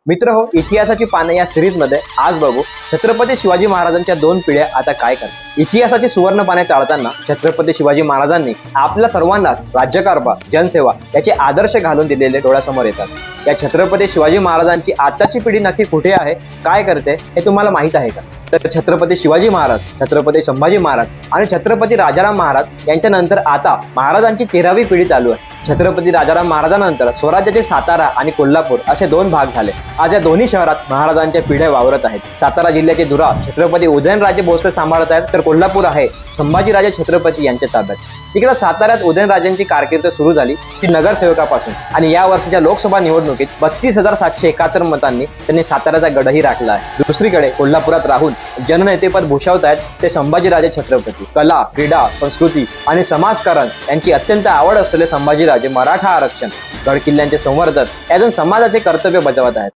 मित्र हो, इतिहासाची पाने या सिरीज मध्ये आज बघू छत्रपती शिवाजी महाराजांच्या दोन पिढ्या आता काय करतात। इतिहासाची सुवर्ण पाने चालताना छत्रपती शिवाजी महाराजांनी आपल्या सर्वांनाच राज्यकारभार, जनसेवा याचे आदर्श घालून दिलेले डोळ्यासमोर येतात। या छत्रपती शिवाजी महाराजांची आताची पिढी नक्की कुठे आहे, काय करते हे तुम्हाला माहित आहे का? तर छत्रपती शिवाजी महाराज, छत्रपती संभाजी महाराज आणि छत्रपती राजाराम महाराज यांच्यानंतर आता महाराजांची 13वी पिढी चालू आहे। छत्रपती राजाराम महाराजांनंतर स्वराज्याचे सातारा आणि कोल्हापूर असे दोन भाग झाले। आज या दोन्ही शहरात महाराजांच्या पिढ्या वावरत आहेत। सातारा जिल्ह्याचे धुरा छत्रपती उदयनराजे भोसले सांभाळत आहेत, तर कोल्हापूर आहे संभाजीराजे छत्रपती यांच्या ताब्यात। तिकडे साताऱ्यात उदयनराजेंची कारकीर्द सुरू झाली ती नगरसेवकापासून, आणि या वर्षीच्या लोकसभा निवडणुकीत 35,771 मतांनी त्यांनी साताऱ्याचा गडही राखला आहे। दुसरीकडे कोल्हापुरात राहून जननेतेपद भूषवत आहेत ते संभाजीराजे छत्रपती। कला, क्रीडा, संस्कृती आणि समाजकारण यांची अत्यंत आवड असलेले संभाजीराजे मराठा आरक्षण, गडकिल्ल्यांचे संवर्धन यातून समाजाचे कर्तव्य बजावत आहेत।